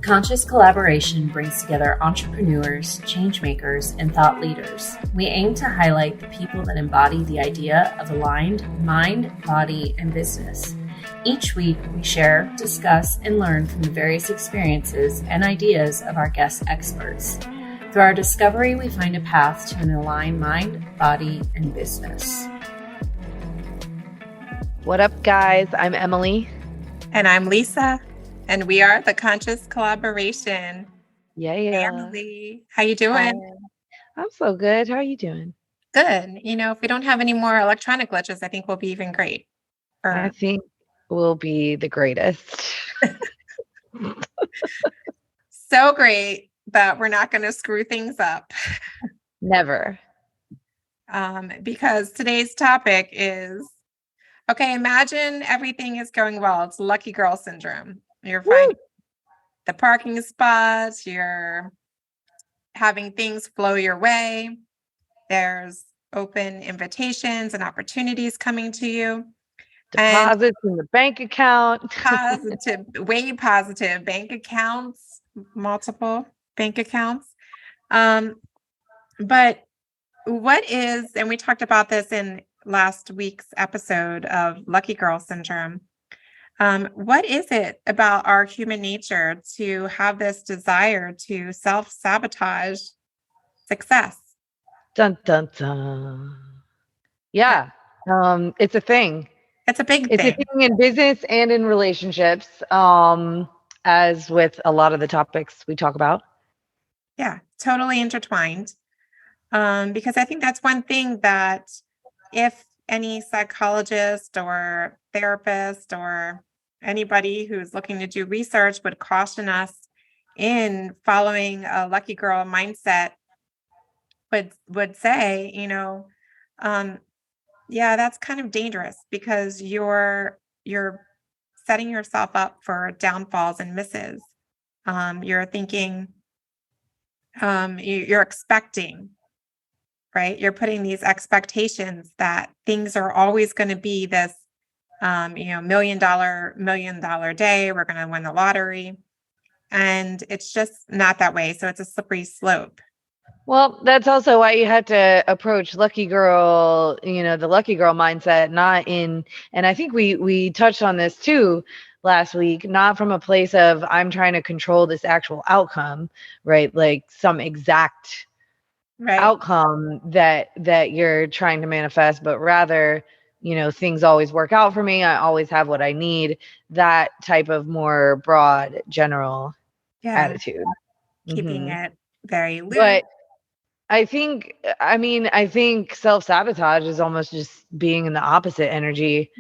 Conscious Collaboration brings together entrepreneurs, changemakers, and thought leaders. We aim to highlight the people that embody the idea of aligned mind, body, and business. Each week, we share, discuss, and learn from the various experiences and ideas of our guest experts. Through our discovery, we find a path to an aligned mind, body, and business. What up, guys? I'm Emily. And I'm Lisa. And we are the Conscious Collaboration family. How you doing? Hi. I'm so good. How are you doing? Good. You know, if we don't have any more electronic glitches, I think we'll be even great. I think we'll be the greatest. So great that we're not going to screw things up. Never. Because today's topic is, okay, imagine everything is going well. It's lucky girl syndrome. You're finding the parking spots, you're having things flow your way. There's open invitations and opportunities coming to you. Deposits in the bank account. Positive, way positive bank accounts, multiple bank accounts. But what is, and we talked about this in last week's episode of Lucky Girl Syndrome. What is it about our human nature to have this desire to self-sabotage success? Dun, dun, dun. Yeah. It's a thing. It's a big thing. It's a thing in business and in relationships, as with a lot of the topics we talk about. Yeah, totally intertwined. Because I think that's one thing that if any psychologist or therapist or anybody who's looking to do research would caution us in following a lucky girl mindset would say, yeah, that's kind of dangerous because you're setting yourself up for downfalls and misses. You're thinking, you're expecting, right? You're putting these expectations that things are always going to be this, $1 million day. We're going to win the lottery. And it's just not that way. So it's a slippery slope. Well, that's also why you have to approach lucky girl, the lucky girl mindset, and I think we touched on this too last week, not from a place of I'm trying to control this actual outcome, right? Like some exact outcome that you're trying to manifest, but rather, things always work out for me. I always have what I need. That type of more broad, general attitude. Keeping it very loose. But I think self-sabotage is almost just being in the opposite energy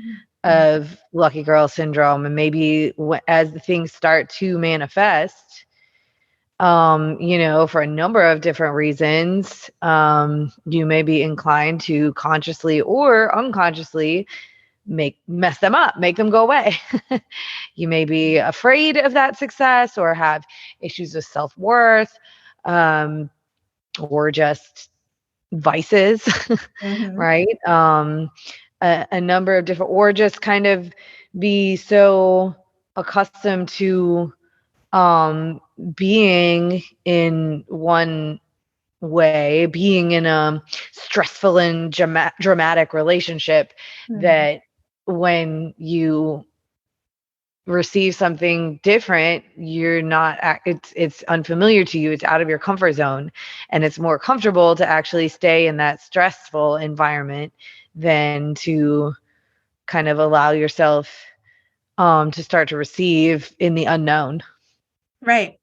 of lucky girl syndrome. And maybe as the things start to manifest, for a number of different reasons, you may be inclined to consciously or unconsciously mess them up, make them go away. You may be afraid of that success or have issues with self-worth, or just vices, right? A number of different, or just kind of be so accustomed to being in one way, being in a stressful and dramatic relationship that when you receive something different, you're not, it's unfamiliar to you, it's out of your comfort zone, and it's more comfortable to actually stay in that stressful environment than to kind of allow yourself to start to receive in the unknown. Right.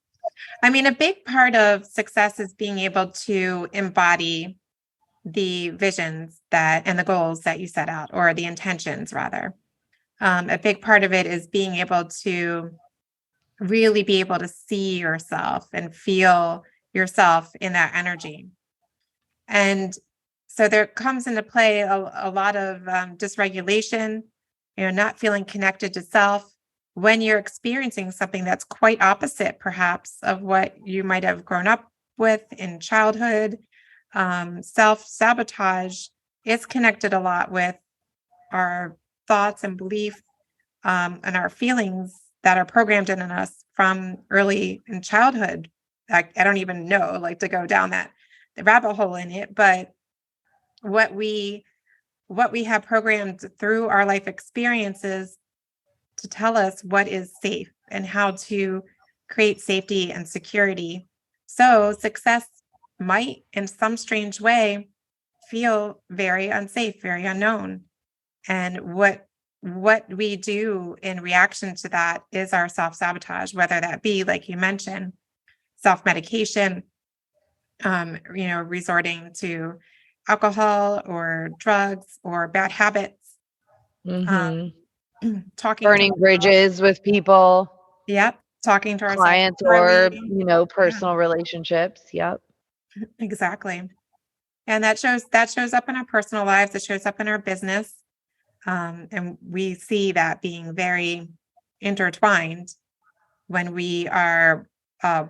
I mean, a big part of success is being able to embody the visions and the goals that you set out, or the intentions rather. A big part of it is being able to really be able to see yourself and feel yourself in that energy. And so there comes into play a lot of dysregulation, not feeling connected to self when you're experiencing something that's quite opposite, perhaps, of what you might have grown up with in childhood. Self-sabotage is connected a lot with our thoughts and belief and our feelings that are programmed in us from early in childhood. I don't even know, like, to go down the rabbit hole in it, but what we have programmed through our life experiences to tell us what is safe and how to create safety and security. So success might, in some strange way, feel very unsafe, very unknown. And what we do in reaction to that is our self-sabotage, whether that be, like you mentioned, self-medication, resorting to alcohol or drugs or bad habits, talking burning bridges with people. Yep. Talking to ourselves. Clients or, personal relationships. Yep. Exactly. And that shows up in our personal lives. It shows up in our business. And we see that being very intertwined when we are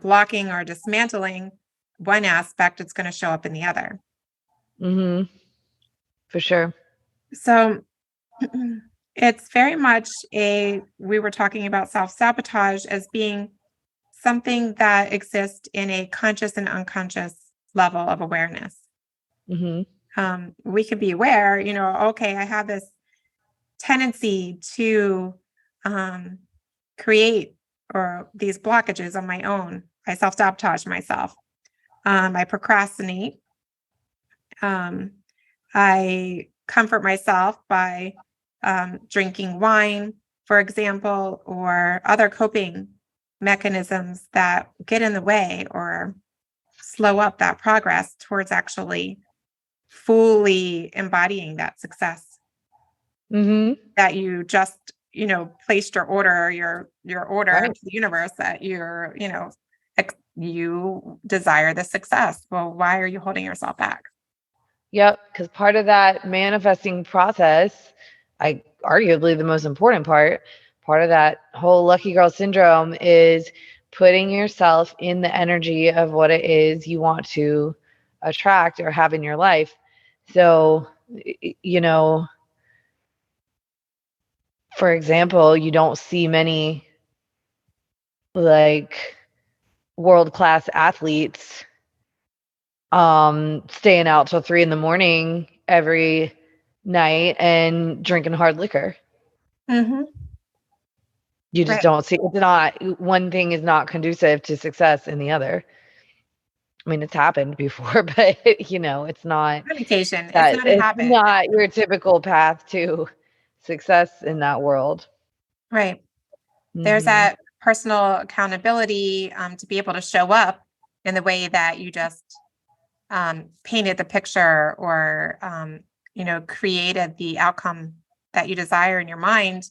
blocking or dismantling one aspect, it's going to show up in the other. For sure. So it's very much we were talking about self-sabotage as being something that exists in a conscious and unconscious level of awareness. We can be aware, okay, I have this tendency to create or these blockages on my own. I self-sabotage myself. I procrastinate. I comfort myself by drinking wine, for example, or other coping mechanisms that get in the way or slow up that progress towards actually fully embodying that success that you just, placed your order right. to the universe that you desire the success. Well, why are you holding yourself back? Yep. Because part of that manifesting process, arguably the most important part of that whole lucky girl syndrome is putting yourself in the energy of what it is you want to attract or have in your life. So, for example, you don't see many like world-class athletes staying out till 3 a.m. every night and drinking hard liquor. You just don't see, it's not, one thing is not conducive to success in the other. I mean, it's happened before, but it's not meditation. It's not your typical path to success in that world. Right. There's that personal accountability to be able to show up in the way that you just painted the picture or, created the outcome that you desire in your mind.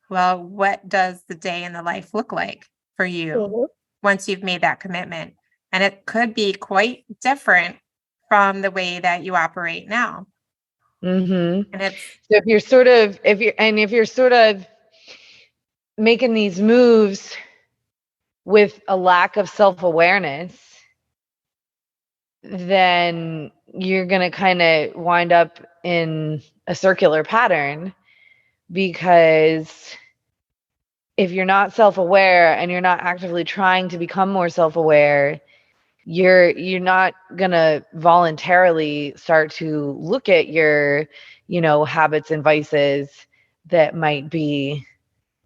Well, what does the day in the life look like for you once you've made that commitment? And it could be quite different from the way that you operate now. And it's so if you're sort of making these moves with a lack of self-awareness, then you're going to kind of wind up in a circular pattern, because if you're not self-aware and you're not actively trying to become more self-aware, you're not going to voluntarily start to look at your, habits and vices that might be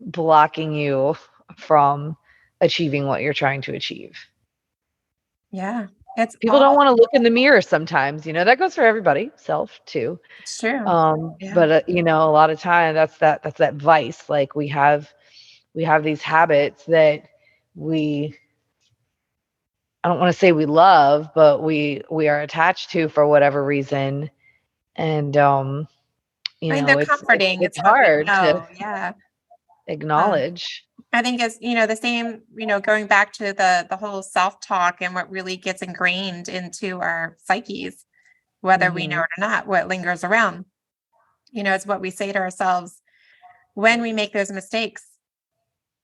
blocking you from achieving what you're trying to achieve. Yeah. People don't want to look in the mirror sometimes, that goes for everybody, self too. It's true. But a lot of time that's that vice. Like we have these habits that I don't want to say we love, but we are attached to for whatever reason. And they're comforting. It's hard to Yeah. acknowledge. I think it's, the same, going back to the whole self-talk and what really gets ingrained into our psyches, whether we know it or not, what lingers around, it's what we say to ourselves when we make those mistakes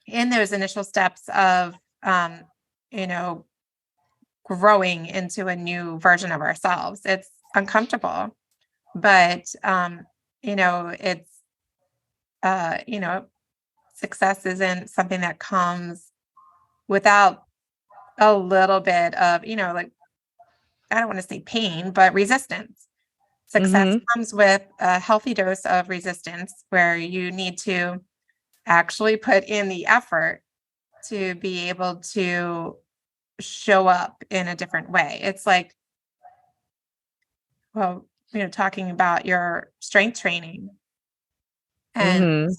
in those initial steps of, growing into a new version of ourselves. It's uncomfortable, but, it's, success isn't something that comes without a little bit of, like, I don't want to say pain, but resistance. Success Mm-hmm. comes with a healthy dose of resistance where you need to actually put in the effort to be able to show up in a different way. It's like, well, talking about your strength training, and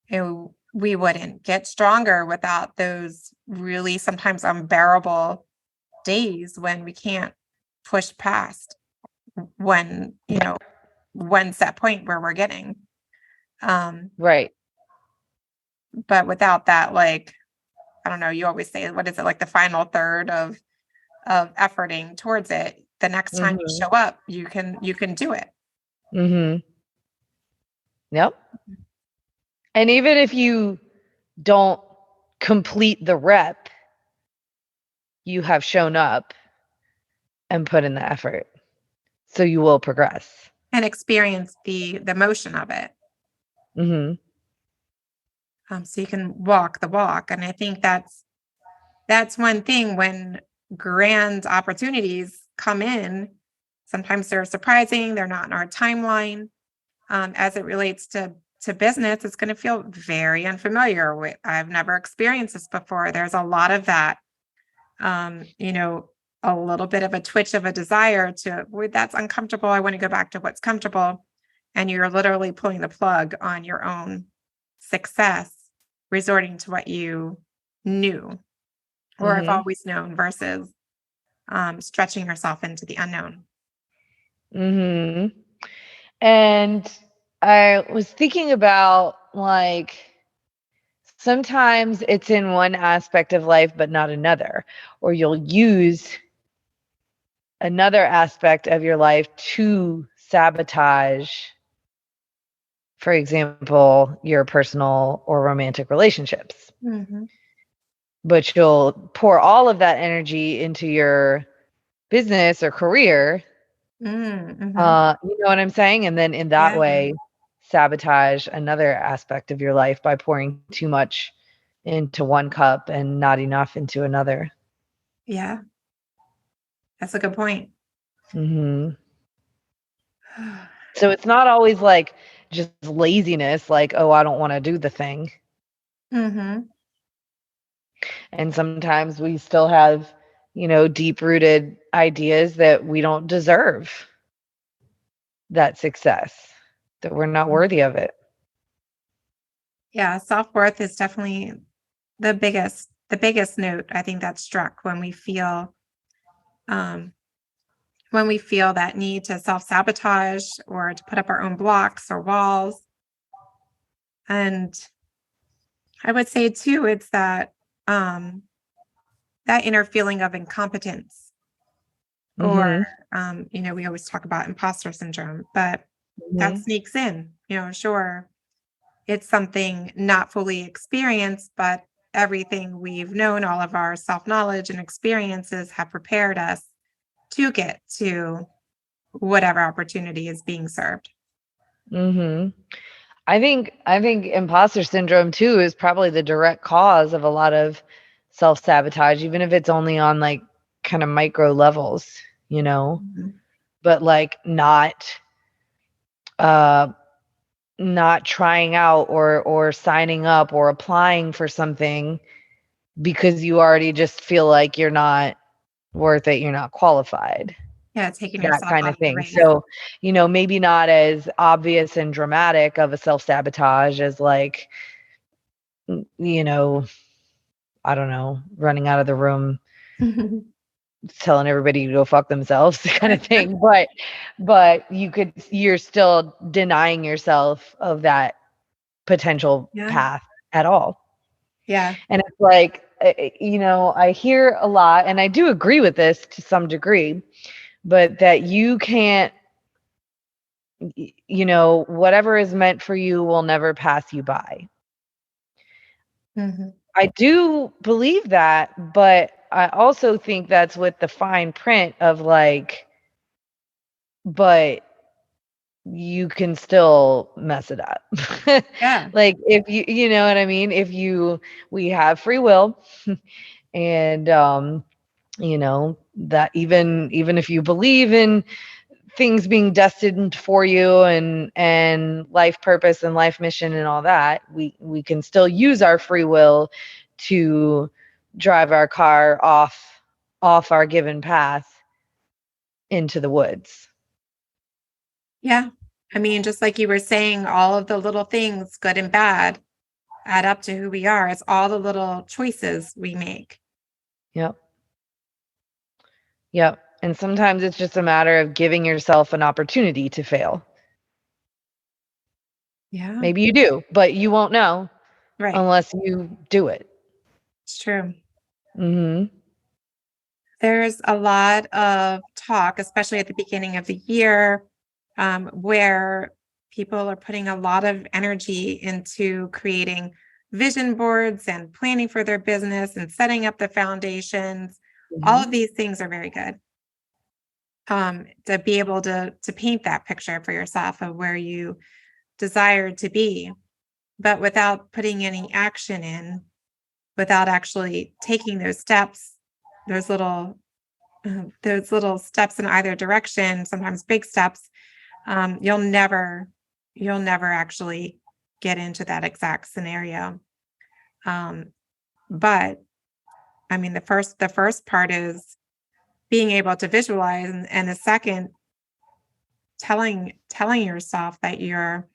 Mm-hmm. we wouldn't get stronger without those really sometimes unbearable days when we can't push past when, one set point where we're getting. Right. But without that, like, I don't know, you always say, what is it, like the final third of efforting towards it, the next time you Mm-hmm. show up, you can do it. Mm-hmm. Yep. And even if you don't complete the rep, you have shown up and put in the effort. So you will progress. And experience the motion of it. Mm-hmm. So you can walk the walk. And I think that's one thing when grand opportunities come in. Sometimes they're surprising. They're not in our timeline. As it relates to business, it's going to feel very unfamiliar. I've never experienced this before. There's a lot of that, a little bit of a twitch of a desire to, that's uncomfortable. I want to go back to what's comfortable. And you're literally pulling the plug on your own success, resorting to what you knew or have Mm-hmm. always known versus stretching yourself into the unknown. Mm-hmm. And I was thinking about, like, sometimes it's in one aspect of life, but not another, or you'll use another aspect of your life to sabotage, for example, your personal or romantic relationships. Mm-hmm. But you'll pour all of that energy into your business or career. Mm-hmm. You know what I'm saying? And then in that Yeah. way, sabotage another aspect of your life by pouring too much into one cup and not enough into another. Yeah. That's a good point. Mm-hmm. So it's not always like just laziness, like, oh, I don't want to do the thing. Mm-hmm. And sometimes we still have, deep rooted ideas that we don't deserve that success, that we're not worthy of it. Yeah. Self-worth is definitely the biggest note I think that struck when we feel that need to self-sabotage or to put up our own blocks or walls. And I would say too, it's that that inner feeling of incompetence, or Mm-hmm. we always talk about imposter syndrome, but that Mm-hmm. sneaks in. Sure, it's something not fully experienced, but everything we've known, all of our self-knowledge and experiences have prepared us to get to whatever opportunity is being served. Mm-hmm. I think imposter syndrome too is probably the direct cause of a lot of self-sabotage, even if it's only on like kind of micro levels, Mm-hmm. but like uh not trying out or signing up or applying for something because you already just feel like you're not worth it, you're not qualified. Yeah, taking That yourself kind out of of the thing. race. So, maybe not as obvious and dramatic of a self-sabotage as like, I don't know, running out of the room, telling everybody to go fuck themselves kind of thing. But you're still denying yourself of that potential Yeah. path at all. Yeah. And it's like, I hear a lot, and I do agree with this to some degree, but that you can't, whatever is meant for you will never pass you by. Mm-hmm. I do believe that, but I also think that's with the fine print of like, but you can still mess it up. Yeah. Like if you know what I mean? We have free will and, that even if you believe in things being destined for you and life purpose and life mission and all that, we can still use our free will to drive our car off our given path into the woods. Yeah. I mean, just like you were saying, all of the little things, good and bad, add up to who we are. It's all the little choices we make. Yep. Yep. And sometimes it's just a matter of giving yourself an opportunity to fail. Yeah. Maybe you do, but you won't know Right. unless you do it. It's true. Mm-hmm. There's a lot of talk, especially at the beginning of the year, where people are putting a lot of energy into creating vision boards and planning for their business and setting up the foundations. All of these things are very good. To be able to paint that picture for yourself of where you desire to be, but without putting any action in, without actually taking those steps, those little steps in either direction, sometimes big steps, you'll never actually get into that exact scenario. But I mean, the first part is being able to visualize, and the second, telling yourself that you're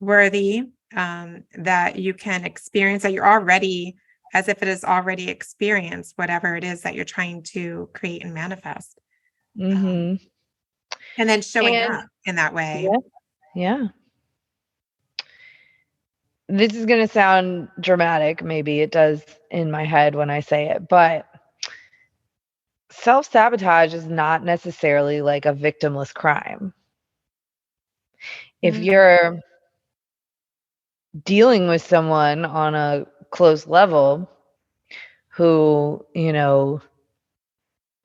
worthy, that you can experience, that you're already, as if it is already experienced, whatever it is that you're trying to create and manifest. Mm-hmm. And then showing And up in that way. yeah. This is going to sound dramatic. Maybe it does in my head when I say it, but self-sabotage is not necessarily like a victimless crime. If Mhm. you're dealing with someone on a close level who,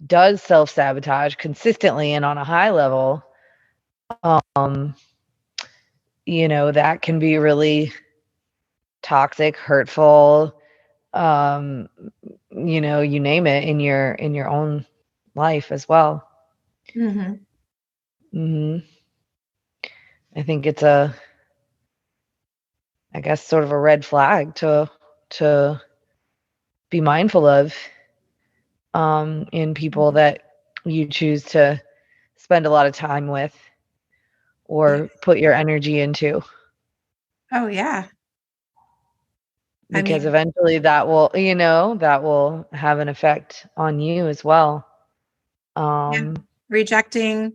does self-sabotage consistently and on a high level, um, that can be really toxic, hurtful, you name it in your own life as well. Mhm. Hmm. I think it's I guess sort of a red flag to be mindful of, in people that you choose to spend a lot of time with Yeah. or put your energy into, Oh yeah. I because mean, eventually that will have an effect on you as well. yeah. Um, Rejecting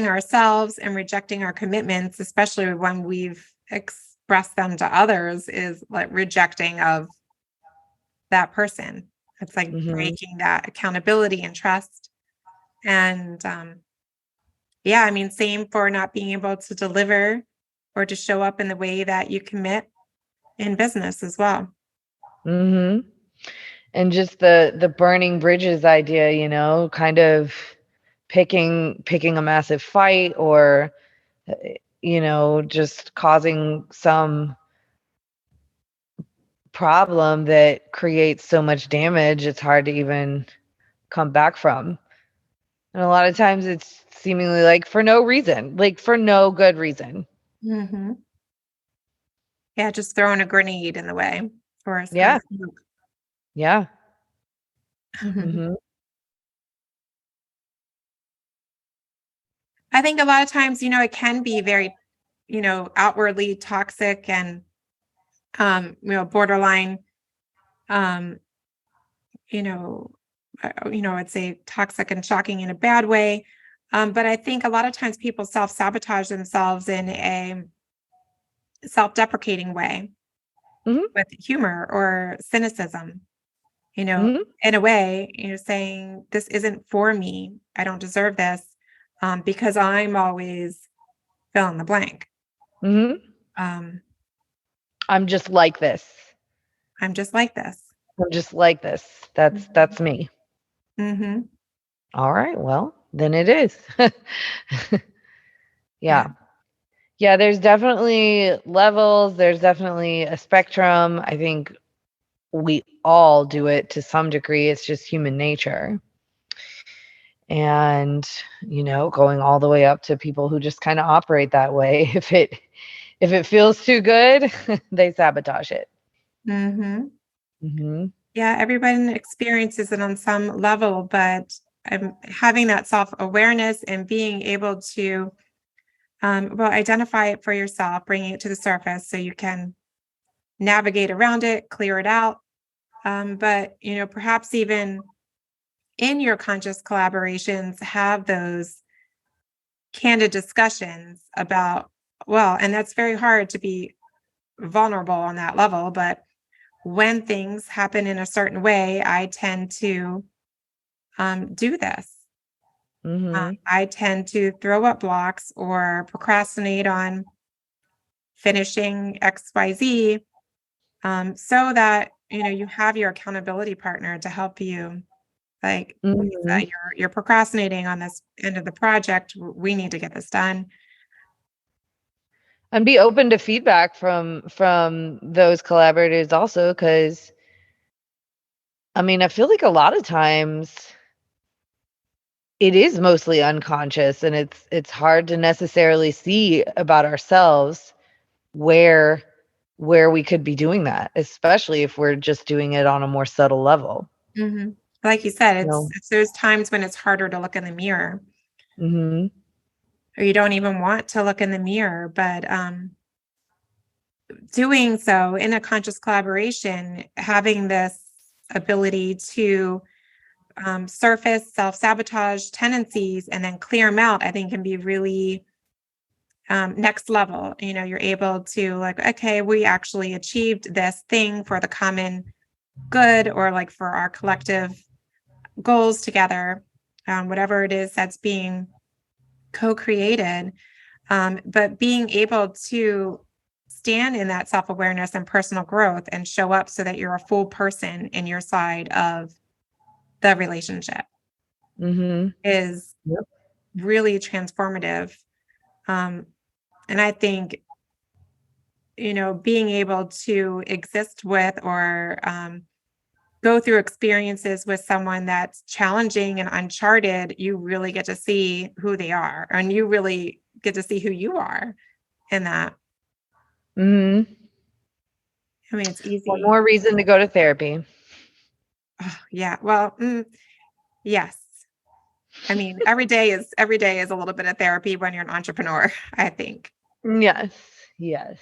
ourselves and rejecting our commitments, especially when we've expressed them to others, is like rejecting of that person. It's like mhm, breaking that accountability and trust. And yeah, I mean, same for not being able to deliver or to show up in the way that you commit in business as well. mhm. And just the burning bridges idea, kind of picking a massive fight or just causing some problem that creates so much damage it's hard to even come back from. And a lot of times it's seemingly like for no reason, like for no good reason. Mm-hmm. Yeah, just throwing a grenade in the way or some Yeah. smoke. Yeah. Mhm. I think a lot of times, it can be very, outwardly toxic and, borderline, um, you know, I'd say toxic and shocking in a bad way. But I think a lot of times people self-sabotage themselves in a self-deprecating way Mhm. with humor or cynicism, Mhm. in a way, saying, this isn't for me. I don't deserve this, because I'm always fill in the blank. Mhm. Um, I'm just like this. I'm just like this. I'm just like this. That's me. Mm-hmm. All right. Well, then it is. Yeah. Yeah, there's definitely levels. There's definitely a spectrum. I think we all do it to some degree. It's just human nature. And, going all the way up to people who just kind of operate that way. If it feels too good, they sabotage it. Mm-hmm. Mm-hmm. Yeah, everyone experiences it on some level, but having that self-awareness and being able to identify it for yourself, bringing it to the surface so you can navigate around it, clear it out. But perhaps even in your conscious collaborations, have those candid discussions about, well, and that's very hard to be vulnerable on that level, but when things happen in a certain way, I tend to do this. Mm-hmm. I tend to throw up blocks or procrastinate on finishing XYZ, so that you have your accountability partner to help you. Like, Mm-hmm. you're procrastinating on this end of the project. We need to get this done. And be open to feedback from those collaborators also, because I feel like a lot of times it is mostly unconscious, and it's hard to necessarily see about ourselves where we could be doing that, especially if we're just doing it on a more subtle level. Mhm. Like you said, You know? it's those times when it's harder to look in the mirror, Mm-hmm. or you don't even want to look in the mirror. But doing so in a conscious collaboration, having this ability to surface self-sabotage tendencies and then clear them out, I think can be really next level. You're able to, like, okay, we actually achieved this thing for the common good, or like for our collective goals together, whatever it is that's being co-created. But being able to stand in that self-awareness and personal growth and show up so that you're a full person in your side of the relationship Mm-hmm. is Yep. really transformative. And I think, being able to exist with, or go through experiences with someone that's challenging and uncharted, you really get to see who they are, and you really get to see who you are in that. Mm-hmm. I mean, it's One easy. more reason to go to therapy. Oh, yeah. Well, yes. I mean, every day is a little bit of therapy when you're an entrepreneur, I think. Yes. Yes.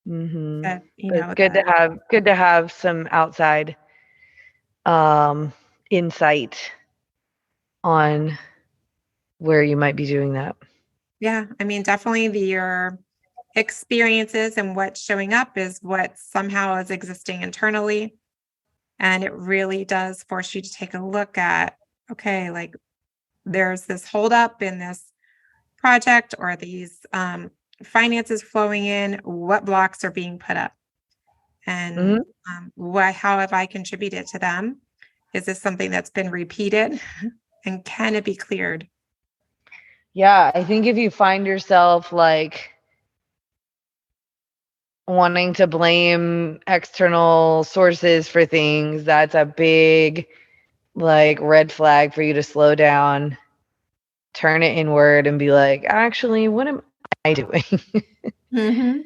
Mm-hmm. That, But it's good to have some outside um insight on where you might be doing that. yeah, I mean, definitely your experiences and what's showing up is what somehow is existing internally. And it really does force you to take a look at, okay, like, there's this holdup in this project, or these finances flowing in. What blocks are being put up? And Mm-hmm. how have I contributed to them? Is this something that's been repeated? And can it be cleared? Yeah, I think if you find yourself like wanting to blame external sources for things, that's a big like red flag for you to slow down, turn it inward and be like, actually, what am I doing? Mm-hmm.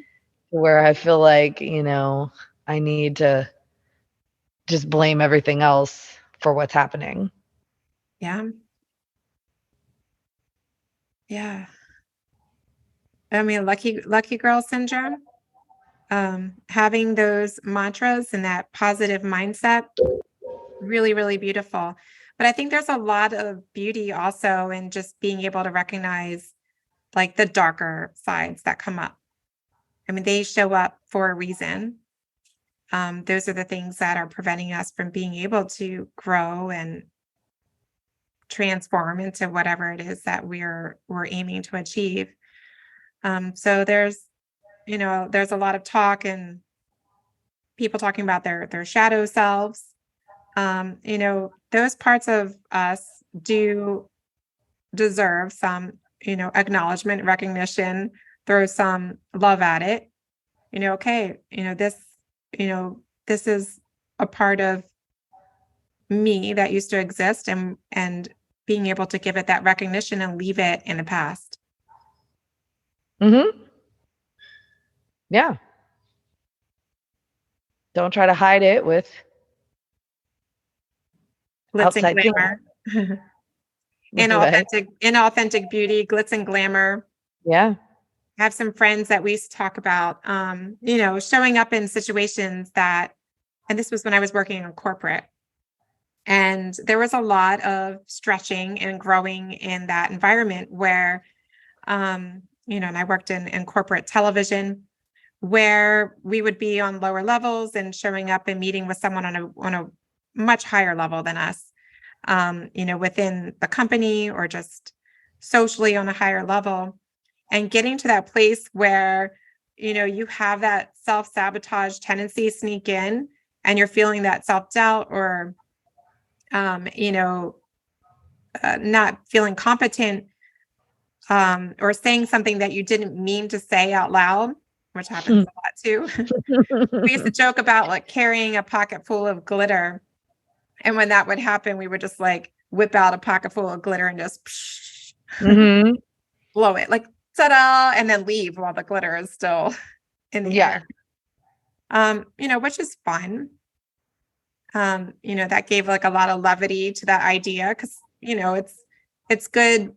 Where I feel like, I need to just blame everything else for what's happening. Yeah. Yeah. I mean, lucky girl syndrome. Having those mantras and that positive mindset, really, really beautiful. But I think there's a lot of beauty also in just being able to recognize, like, the darker sides that come up. I mean, they show up for a reason. Those are the things that are preventing us from being able to grow and transform into whatever it is that we're aiming to achieve. So there's a lot of talk and people talking about their shadow selves. Those parts of us do deserve some, acknowledgement, recognition, throw some love at it. Okay, this is a part of me that used to exist, and being able to give it that recognition and leave it in the past. Mm-hmm. Yeah. Don't try to hide it with Glitz and outside glamour. Inauthentic beauty, glitz and glamour. Yeah. I have some friends that we used to talk about, showing up in situations and this was when I was working in corporate. And there was a lot of stretching and growing in that environment where, and I worked in corporate television, where we would be on lower levels and showing up and meeting with someone on a much higher level than us, within the company or just socially on a higher level, and getting to that place where, you have that self-sabotage tendency sneak in and you're feeling that self-doubt or, not feeling competent, or saying something that you didn't mean to say out loud, which happens a lot too. We used to joke about like carrying a pocket full of glitter. And when that would happen, we would just like whip out a pocket full of glitter and just blow it, like ta-da, and then leave while the glitter is still in the air. Which is fun. That gave like a lot of levity to that idea because, it's good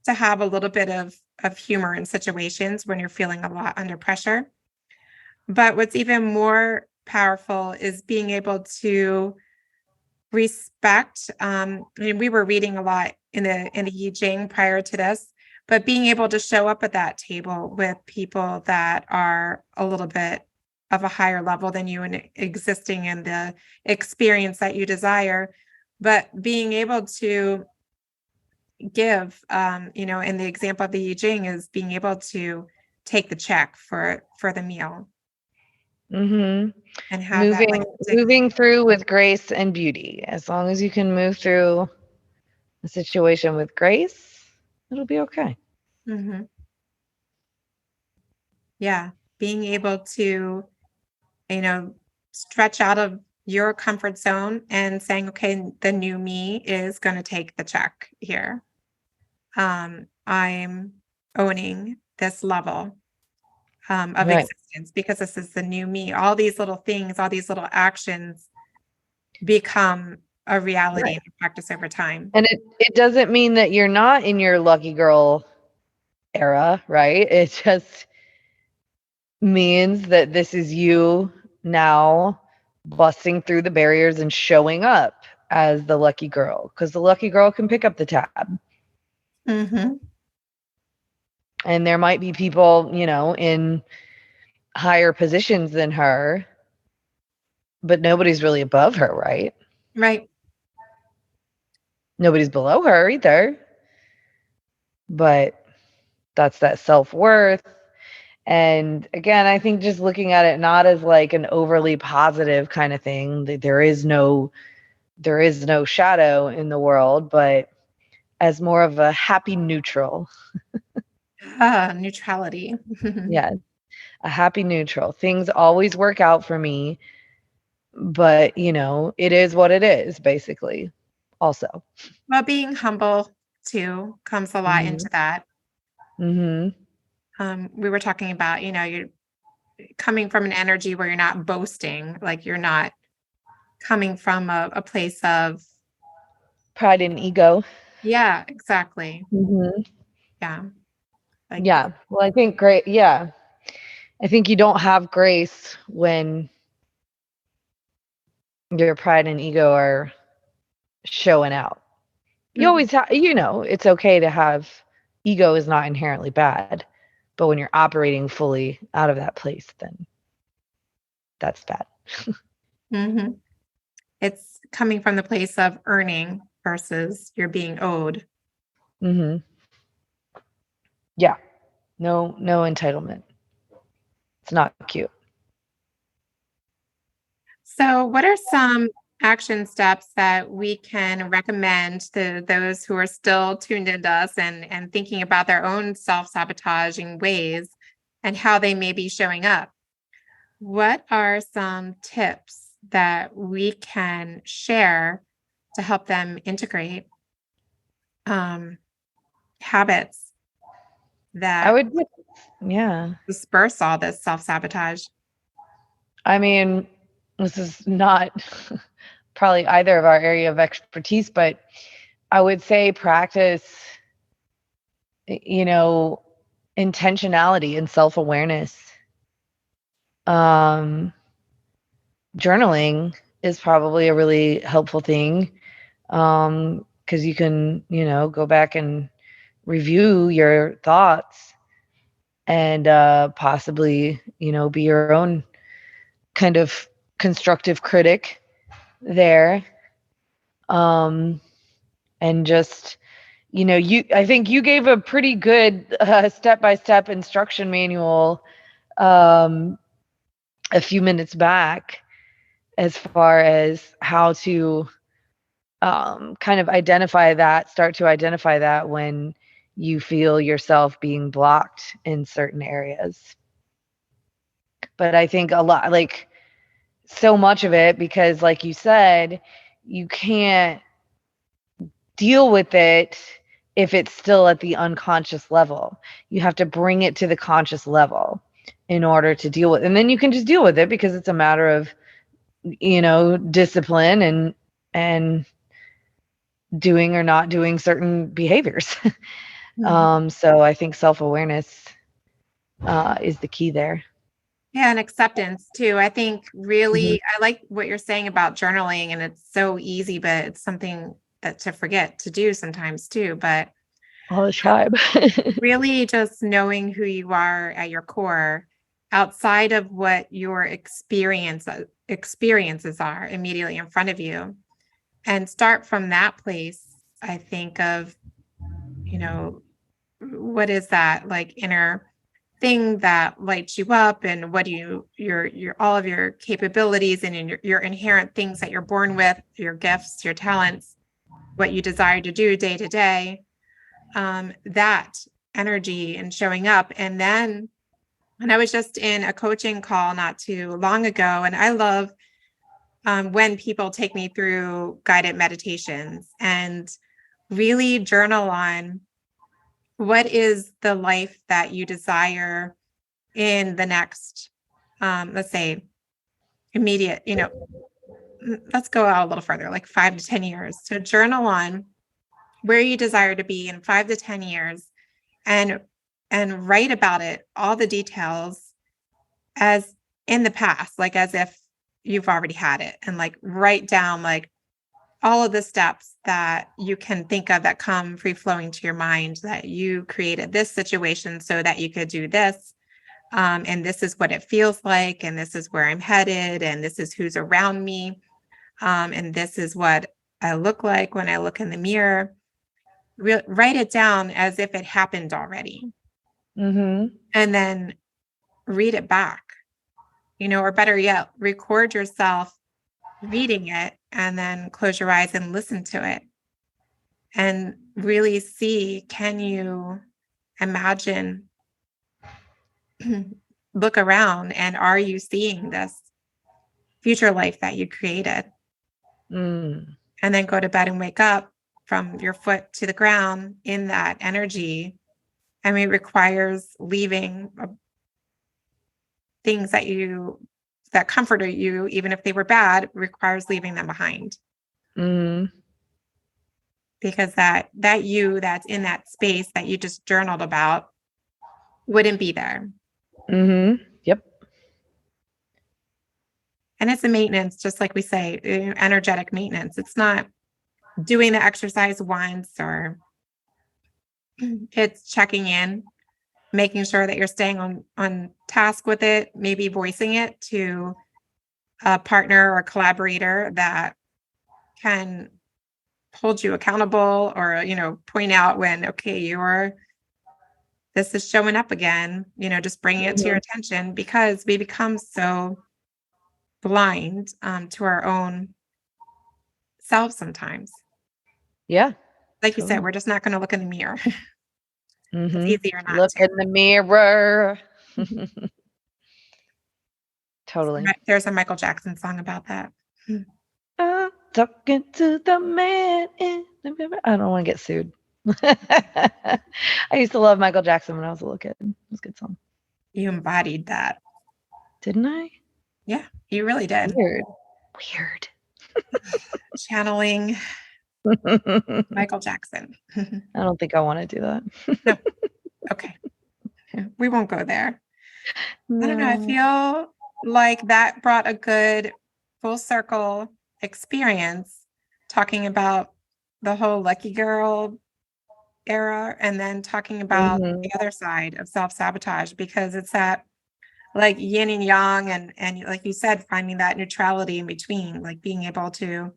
to have a little bit of humor in situations when you're feeling a lot under pressure. But what's even more powerful is being able to respect. We were reading a lot in the I Ching prior to this, but being able to show up at that table with people that are a little bit of a higher level than you and existing in the experience that you desire, but being able to give, in the example of the I Ching is being able to take the check for the meal. Mm-hmm. And have moving through with grace and beauty. As long as you can move through a situation with grace, it'll be okay. Mm-hmm. Yeah. Being able to, stretch out of your comfort zone and saying, okay, the new me is going to take the check here. I'm owning this level of existence because this is the new me. All these little things, all these little actions become a reality and a practice over time. And it doesn't mean that you're not in your lucky girl era, right? It just means that this is you now busting through the barriers and showing up as the lucky girl, because the lucky girl can pick up the tab. Mm-hmm. And there might be people, in higher positions than her, but nobody's really above her, right? Right. Nobody's below her either. But that's that self-worth. And again, I think just looking at it not as like an overly positive kind of thing, there is no shadow in the world, but as more of a happy neutral. Neutrality. Yeah. A happy neutral. Things always work out for me, but it is what it is, basically. Also. Well, being humble too comes a lot into that. Mm-hmm. We were talking about, you're coming from an energy where you're not boasting, like you're not coming from a place of pride and ego. Yeah, exactly. Mm-hmm. Yeah. Yeah. Well, I think great. Yeah. I think you don't have grace when your pride and ego are showing out. You always have, it's okay to have ego is not inherently bad, but when you're operating fully out of that place, then that's bad. Mm-hmm. It's coming from the place of earning versus you're being owed. Mm-hmm. Yeah. No entitlement. It's not cute. So what are some action steps that we can recommend to those who are still tuned into us and thinking about their own self-sabotaging ways and how they may be showing up. What are some tips that we can share to help them integrate habits I that would, yeah. disperse all this self-sabotage? I mean, this is not probably either of our area of expertise, but I would say practice, you know, intentionality and self-awareness. Um, Journaling is probably a really helpful thing, because you can, go back and review your thoughts and possibly, be your own kind of constructive critic there. And just, I think you gave a pretty good step-by-step instruction manual um, a few minutes back as far as how to kind of start to identify that when you feel yourself being blocked in certain areas. But I think a lot, like so much of it, because like you said, you can't deal with it if it's still at the unconscious level. You have to bring it to the conscious level in order to deal with it. And then you can just deal with it because it's a matter of, discipline and doing or not doing certain behaviors. So I think self-awareness is the key there. Yeah, and acceptance too. I think really, I like what you're saying about journaling, and it's so easy, but it's something that to forget to do sometimes too. But All the time. really just knowing who you are at your core outside of what your experiences are immediately in front of you, and start from that place. I think of, what is that like inner thing that lights you up, and what do your all of your capabilities and your inherent things that you're born with, your gifts, your talents, what you desire to do day to day, that energy and showing up. And I was just in a coaching call not too long ago, and I love when people take me through guided meditations and really journal on what is the life that you desire in the next, let's say, immediate, let's go out a little further, like 5 to 10 years. So journal on where you desire to be in 5 to 10 years, and write about it, all the details, as in the past, like as if you've already had it, and like write down like all of the steps that you can think of that come free flowing to your mind, that you created this situation so that you could do this. And this is what it feels like, and this is where I'm headed, and this is who's around me. And this is what I look like when I look in the mirror. Write it down as if it happened already. And then read it back, or better yet, record yourself reading it, and then close your eyes and listen to it and really see, can you imagine, look around, and are you seeing this future life that you created? And then go to bed and wake up from your foot to the ground in that energy. I mean, it requires leaving things that comforted you, even if they were bad, requires leaving them behind. Because that you that's in that space that you just journaled about wouldn't be there. Yep. And it's a maintenance, just like we say, energetic maintenance. It's not doing the exercise once, or it's checking in, making sure that you're staying on task with it, maybe voicing it to a partner or a collaborator that can hold you accountable, or, point out when, okay, this is showing up again, just bringing it to your attention, because we become so blind to our own itself sometimes. Yeah. Like you said, we're just not going to look in the mirror. It's Mm-hmm. easier not Look to. in the mirror. Totally. There's a Michael Jackson song about that. I'm talking to the man in the mirror. I don't want to get sued. I used to love Michael Jackson when I was a little kid. It was a good song. You embodied that. Didn't I? Yeah, you really did. Weird. Channeling Michael Jackson. I don't think I want to do that. No. Okay. We won't go there. No. I don't know. I feel like that brought a good full circle experience talking about the whole lucky girl era and then talking about the other side of self-sabotage, because it's that like yin and yang and like you said, finding that neutrality in between, like being able to,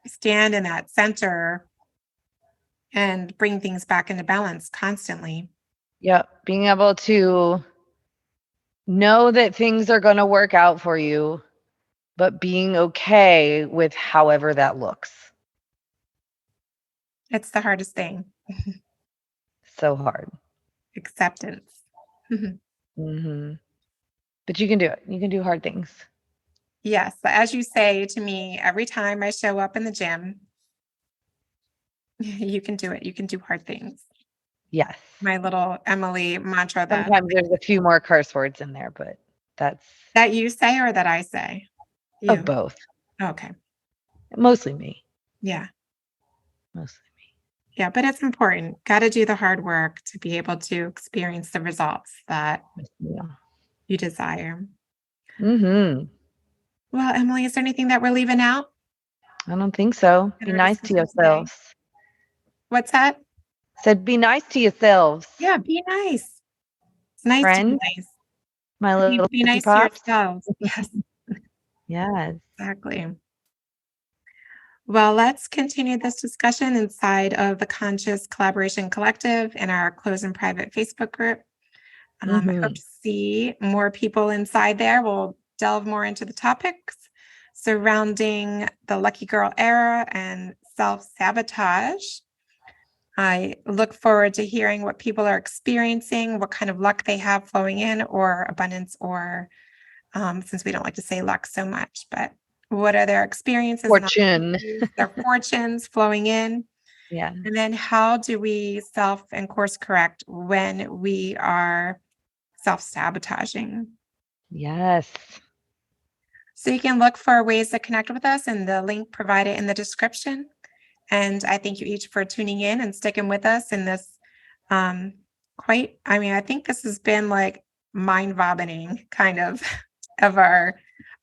stand in that center and bring things back into balance constantly. Yeah. Being able to know that things are going to work out for you, but being okay with however that looks. It's the hardest thing. So hard. Acceptance. Mm-hmm. But you can do it. You can do hard things. Yes. As you say to me, every time I show up in the gym, you can do it. You can do hard things. Yes. My little Emily mantra Sometimes there's a few more curse words in there, but that's... That you say or that I say? You. Of both. Okay. Mostly me. Yeah. Mostly me. Yeah, but it's important. Got to do the hard work to be able to experience the results that you desire. Mm-hmm. Well, Emily, is there anything that we're leaving out? I don't think so. Be nice to yourselves. What's that? Said be nice to yourselves. Yeah, be nice. It's nice Friends, to be nice. My little be nice pops. to yourselves. Yes. Yes. Exactly. Well, let's continue this discussion inside of the Conscious Collaboration Collective in our closed and private Facebook group. I hope to see more people inside there. We'll delve more into the topics surrounding the lucky girl era and self-sabotage. I look forward to hearing what people are experiencing, what kind of luck they have flowing in, or abundance, or since we don't like to say luck so much, but what are their experiences? Fortune. Their fortunes flowing in. Yeah. And then how do we self and course correct when we are self-sabotaging? Yes. So you can look for ways to connect with us in the link provided in the description. And I thank you each for tuning in and sticking with us in this I think this has been like mind-vomiting kind of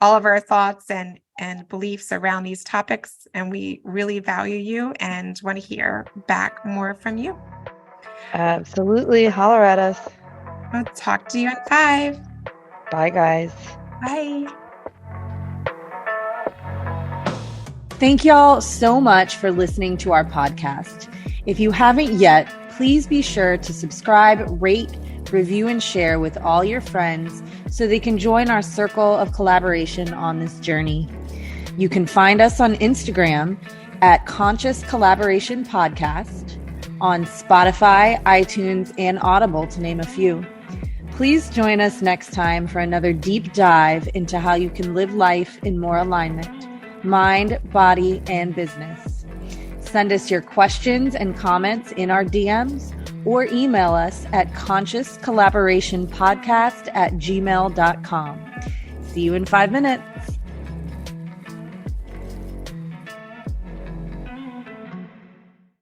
all of our thoughts and beliefs around these topics. And we really value you and want to hear back more from you. Absolutely. Holler at us. I'll talk to you in 5. Bye, guys. Bye. Thank y'all so much for listening to our podcast. If you haven't yet, please be sure to subscribe, rate, review, and share with all your friends so they can join our circle of collaboration on this journey. You can find us on Instagram at Conscious Collaboration Podcast, on Spotify, iTunes, and Audible, to name a few. Please join us next time for another deep dive into how you can live life in more alignment, mind, body, and business. Send us your questions and comments in our DMs or email us at consciouscollaborationpodcast@gmail.com. See you in 5 minutes.